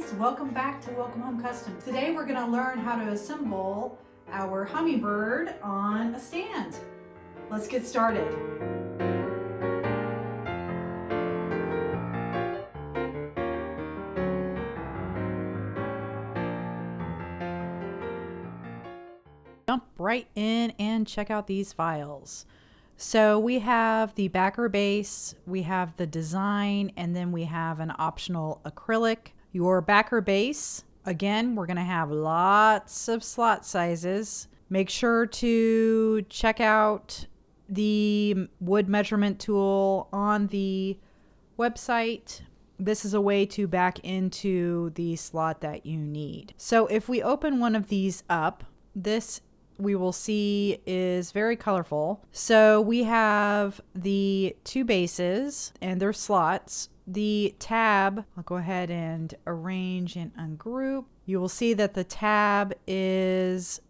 friends, welcome back to Welcome Home Custom. Today we're going to learn how to assemble our hummingbird on a stand. Let's get started. Jump right in and check out these files. So we have the backer base, we have the design, and then we have an optional acrylic. Your backer base, again, we're going to have lots of slot sizes. Make sure to check out the wood measurement tool on the website. This is a way to back into the slot that you need. So if we open one of these up, this we will see is very colorful. So we have the two bases and their slots. The tab, I'll go ahead and arrange and ungroup. You will see that the tab is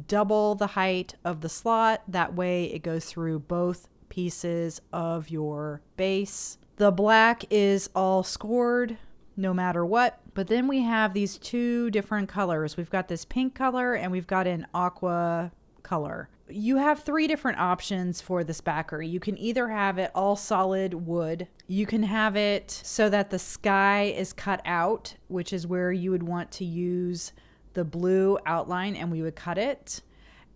double the height of the slot. That way it goes through both pieces of your base. The black is all scored no matter what. But then we have these two different colors. We've got this pink color and we've got an aqua color. You have three different options for this backer. You can either have it all solid wood. You can have it so that the sky is cut out, which is where you would want to use the blue outline and we would cut it.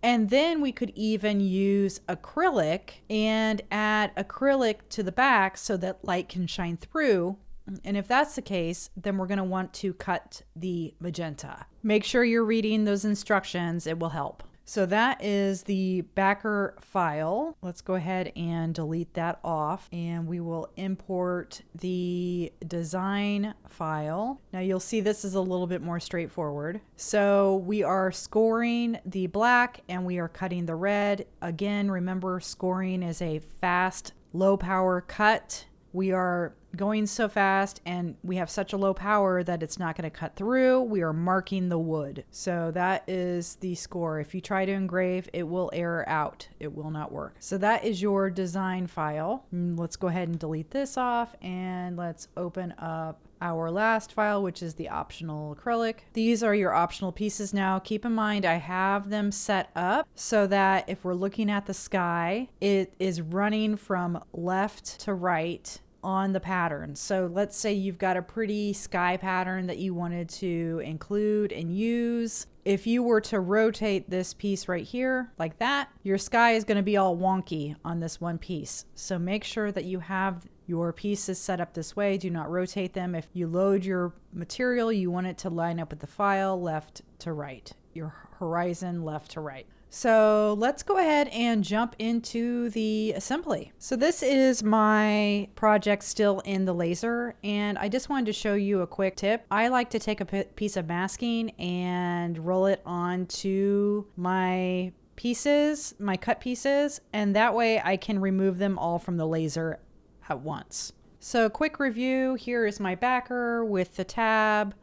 And then we could even use acrylic and add acrylic to the back so that light can shine through. And if that's the case, then we're going to want to cut the magenta. Make sure you're reading those instructions. It will help. So that is the backer file. Let's go ahead and delete that off and we will import the design file. Now you'll see this is a little bit more straightforward. So we are scoring the black and we are cutting the red. Again, remember scoring is a fast, low power cut. We are going so fast and we have such a low power that it's not going to cut through. We are marking the wood. So that is the score. If you try to engrave, it will error out. It will not work. So that is your design file. Let's go ahead and delete this off and let's open up our last file, which is the optional acrylic. These are your optional pieces now. Keep in mind, I have them set up so that if we're looking at the sky, it is running from left to right on the pattern. So let's say you've got a pretty sky pattern that you wanted to include and use. If you were to rotate this piece right here like that, your sky is going to be all wonky on this one piece. So make sure that you have your pieces set up this way. Do not rotate them. If you load your material, you want it to line up with the file left to right, your horizon left to right. So let's go ahead and jump into the assembly. So this is my project still in the laser, and I just wanted to show you a quick tip. I like to take a piece of masking and roll it onto my pieces, my cut pieces, and that way I can remove them all from the laser at once. So quick review, here is my backer with the tab.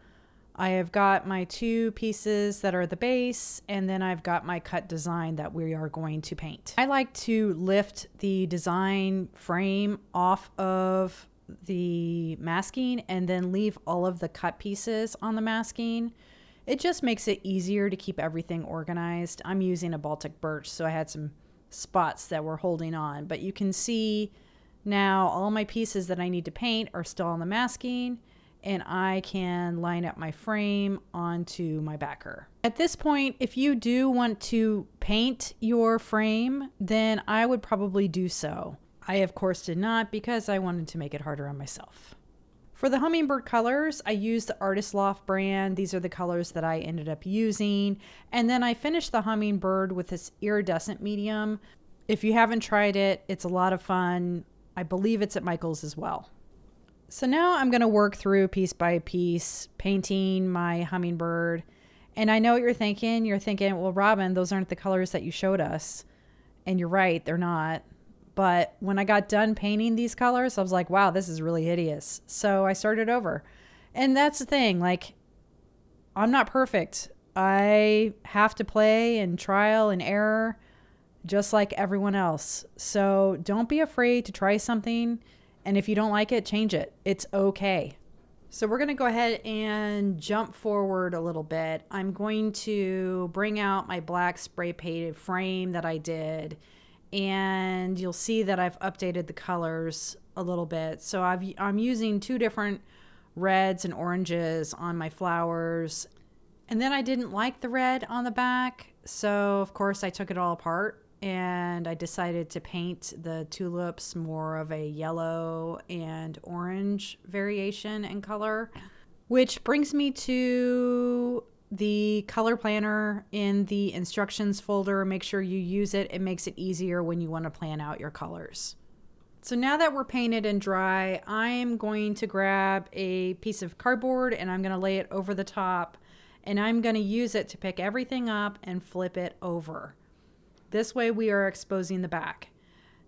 I have got my two pieces that are the base, and then I've got my cut design that we are going to paint. I like to lift the design frame off of the masking and then leave all of the cut pieces on the masking. It just makes it easier to keep everything organized. I'm using a Baltic birch, so I had some spots that were holding on, but you can see now all my pieces that I need to paint are still on the masking, and I can line up my frame onto my backer. At this point, if you do want to paint your frame, then I would probably do so. I, of course, did not because I wanted to make it harder on myself. For the hummingbird colors, I used the Artist Loft brand. These are the colors that I ended up using. And then I finished the hummingbird with this iridescent medium. If you haven't tried it, it's a lot of fun. I believe it's at Michael's as well. So now I'm going to work through piece by piece, painting my hummingbird. And I know what you're thinking. You're thinking, well, Robin, those aren't the colors that you showed us. And you're right, they're not. But when I got done painting these colors, I was like, wow, this is really hideous. So I started over. And that's the thing, like, I'm not perfect. I have to play and trial and error just like everyone else. So don't be afraid to try something. And if you don't like it, change it. It's okay. So we're going to go ahead and jump forward a little bit. I'm going to bring out my black spray painted frame that I did, and you'll see that I've updated the colors a little bit. So I'm using two different reds and oranges on my flowers. And then I didn't like the red on the back, so of course I took it all apart and I decided to paint the tulips more of a yellow and orange variation in color. Which brings me to the color planner in the instructions folder. Make sure you use it. It makes it easier when you want to plan out your colors. So now that we're painted and dry, I'm going to grab a piece of cardboard and I'm going to lay it over the top, and I'm going to use it to pick everything up and flip it over. This way we are exposing the back.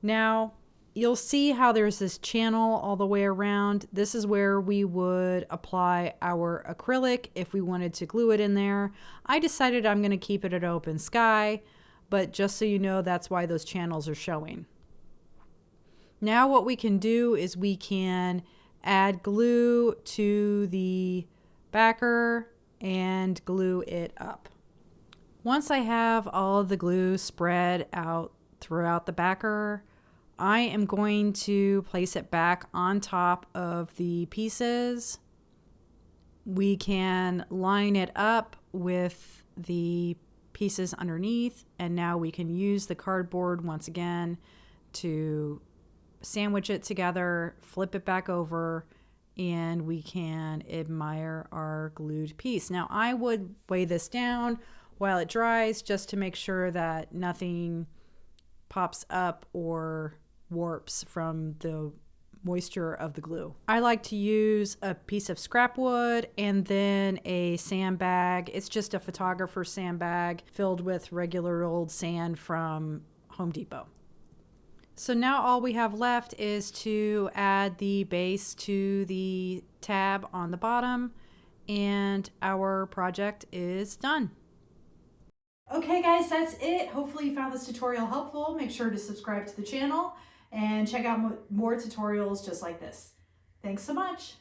Now you'll see how there's this channel all the way around. This is where we would apply our acrylic if we wanted to glue it in there. I decided I'm going to keep it at open sky, but just so you know, that's why those channels are showing. Now what we can do is we can add glue to the backer and glue it up. Once I have all of the glue spread out throughout the backer, I am going to place it back on top of the pieces. We can line it up with the pieces underneath, and now we can use the cardboard once again to sandwich it together, flip it back over, and we can admire our glued piece. Now I would weigh this down while it dries just to make sure that nothing pops up or warps from the moisture of the glue. I like to use a piece of scrap wood and then a sandbag. It's just a photographer's sandbag filled with regular old sand from Home Depot. So now all we have left is to add the base to the tab on the bottom, and our project is done. Okay guys, that's it. Hopefully you found this tutorial helpful. Make sure to subscribe to the channel and check out more tutorials just like this. Thanks so much.